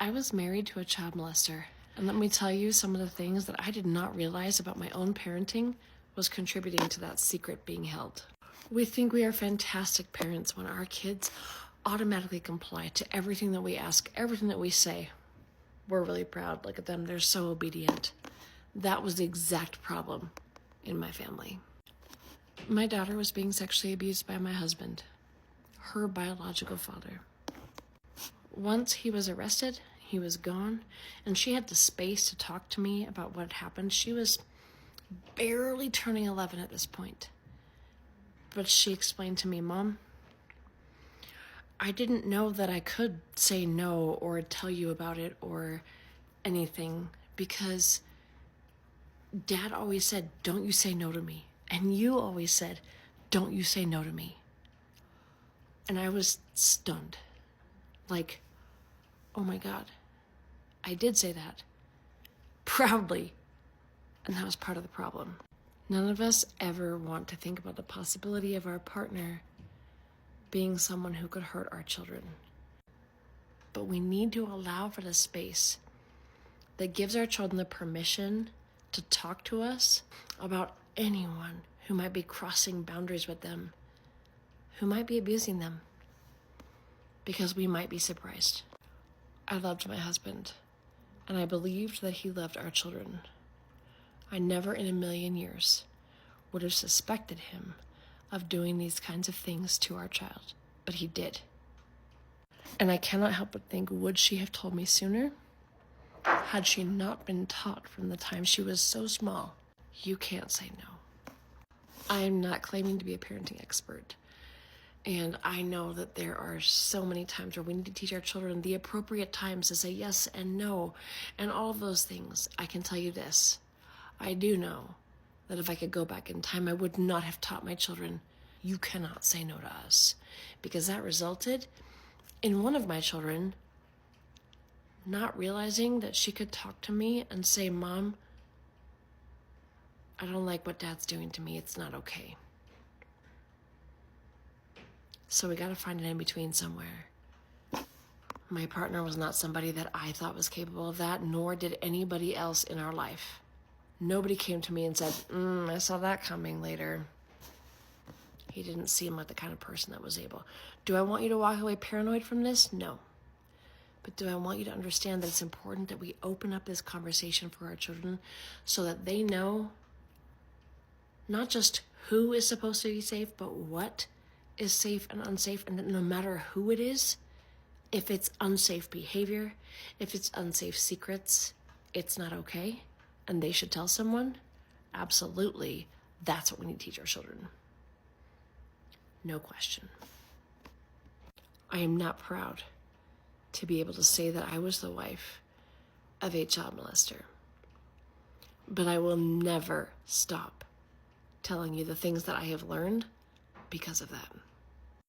I was married to a child molester, and let me tell you, some of the things that I did not realize about my own parenting was contributing to that secret being held. We think we are fantastic parents when our kids automatically comply to everything that we ask, everything that we say. We're really proud. Look at them, they're so obedient. That was the exact problem in my family. My daughter was being sexually abused by my husband, her biological father. Once he was arrested, he was gone, and she had the space to talk to me about what had happened. She was barely turning 11 at this point. But she explained to me, Mom, I didn't know that I could say no or tell you about it or anything because Dad always said, don't you say no to me. And you always said, don't you say no to me. And I was stunned. Like, oh my God, I did say that. Proudly. And that was part of the problem. None of us ever want to think about the possibility of our partner being someone who could hurt our children. But we need to allow for the space that gives our children the permission to talk to us about anyone who might be crossing boundaries with them, who might be abusing them, because we might be surprised. I loved my husband, and I believed that he loved our children. I never in a million years would have suspected him of doing these kinds of things to our child, but he did. And I cannot help but think, would she have told me sooner? Had she not been taught from the time she was so small, you can't say no. I am not claiming to be a parenting expert. And I know that there are so many times where we need to teach our children the appropriate times to say yes and no and all of those things. I can tell you this. I do know that if I could go back in time, I would not have taught my children, you cannot say no to us. Because that resulted in one of my children not realizing that she could talk to me and say, Mom, I don't like what Dad's doing to me. It's not okay. So we got to find an in-between somewhere. My partner was not somebody that I thought was capable of that, nor did anybody else in our life. Nobody came to me and said, I saw that coming later. He didn't seem like the kind of person that was able. Do I want you to walk away paranoid from this? No. But do I want you to understand that it's important that we open up this conversation for our children so that they know not just who is supposed to be safe, but what is safe and unsafe, and that no matter who it is, if it's unsafe behavior, if it's unsafe secrets, it's not okay, and they should tell someone, absolutely, that's what we need to teach our children. No question. I am not proud to be able to say that I was the wife of a child molester, but I will never stop telling you the things that I have learned because of that.